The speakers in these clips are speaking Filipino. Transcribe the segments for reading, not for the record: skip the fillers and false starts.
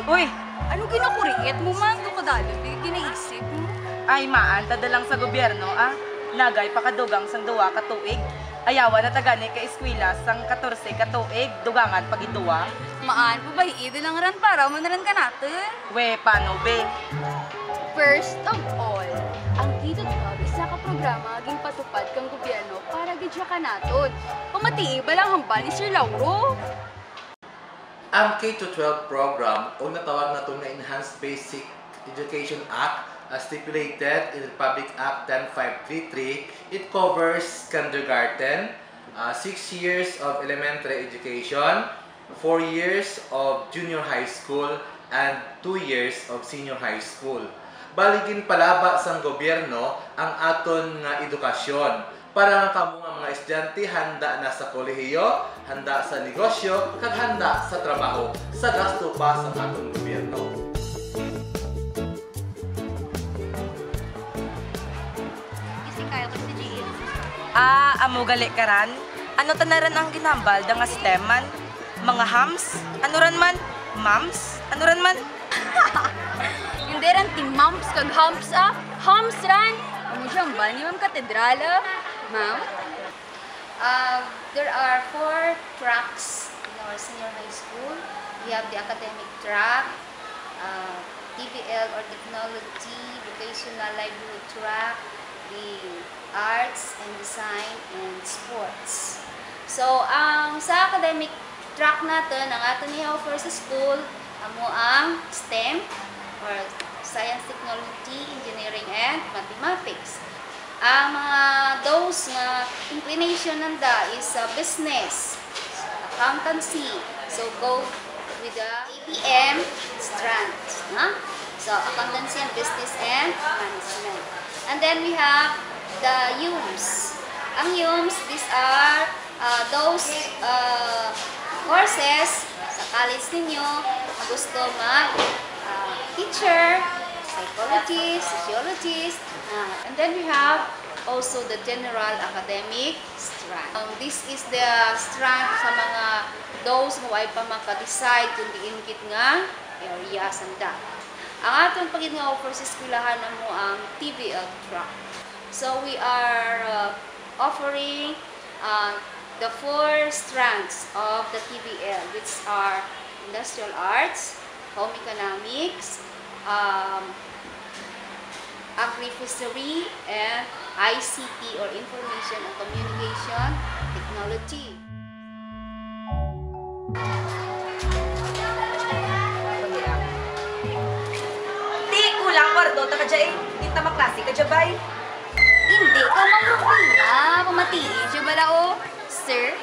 Uy, ano kinakuriit mo man? Ito kadalo, di kinaisip mo. Ay maan, tadalang sa gobyerno, nagay pakadugang sang duwa katuig. Ayawa na tagani ka eskwela sang 14 katuig, dugangan pagituwa. Maan po ba, iidi lang ran para mo na ran ka natin. We, paano be? First of all, ang Kito 12 isa ka programa aging patupad kang gobyerno para gidya ka naton. Pamatii ba lang hambal ni Sir Lauro? Ang K-12 program o natawag na itong na Enhanced Basic Education Act as stipulated in Republic Act 10533, it covers kindergarten, 6 years of elementary education, 4 years of junior high school, and 2 years of senior high school. Baligin palaba sang gobyerno ang aton nga edukasyon para kamo nga mga estudyante handa na sa kolehiyo, handa sa negosyo, kag handa sa trabaho sa gasto pa sa aton gobyerno. Amo gali karan. Ano tanaran ang ginambal da nga STEM man? Mga hams? Ano ran man? Mams? Ano ran man? Hindi ran timams kag hams Hams ran! Ano siyang ba ni Ma'am Katedrala? Ma'am? There are 4 tracks in our senior high school. We have the academic track, TVL or technology, vocational livelihood track, the arts and design and sports. So, sa academic track natin, ang ato ni-offer sa school, amo ang STEM or Science, Technology, Engineering, and Mathematics. Ang mga those nga inclination nanda is business, accountancy. So, go with the ABM strand. So, accountancy and business and management. And then we have the UMS. Ang UMS, these are those courses sa college ninyo na gusto mag-teacher, psychologist, sociologist. And then we have also the general academic strand. This is the strand sa mga those nga ay pa maka-decide kung diinkit nga area sanda. Ang atong pagid nga offer sa eskwelahan na mo ang TVL track. So we are offering the 4 strands of the TVL, which are industrial arts, home economics, agri-fishery, and ICT or information and communication technology. Kwarto, taka dya kita maklase ka dya bay? Hindi ka mamukha. Pamatiin siya bala o, sir?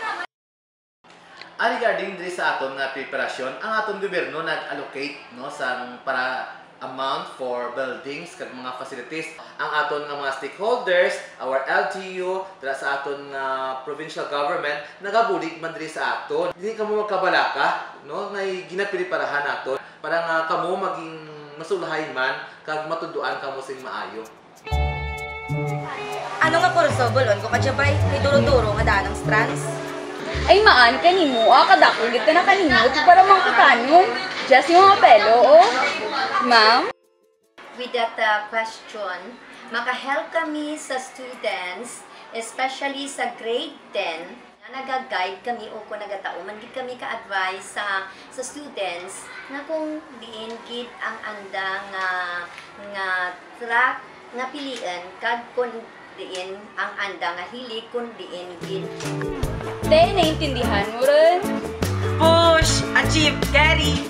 Regarding diri sa aton nga preparasyon, ang aton gobyerno nag-allocate sa para amount for buildings kag mga facilities. Ang aton nga mga stakeholders, our LGU, dira sa aton nga provincial government, nagabulig man diri sa aton. Dili kamo magkabalaka, nga ginapiliparahan naton para nga kamo maging masulahay man kag matuduan kamo sing maayo. Ano nga kurso bolon ko kadjabay kay duro-duro nga daan ng strands? Ay maan kanimo, kadakugit ka na kanimo para mangkutanon. Just yung mga pelo, oh. Ma'am? With that question, maka-help kami sa students, especially sa grade 10, na nag-guide kami o kung nagatauman gid kami ka-advise sa students na kung diin gid ang andang nga track nga pilian kag kung diin ang andang nga hilig kung diin gid. Dahil naintindihan mo rin. Push! Achieve! Carry!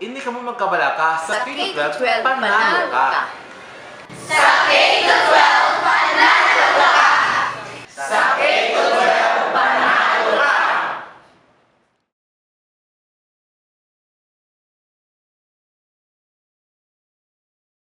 Hindi ka mo magkabalaka sa K-12, panalo ka! Sa K-12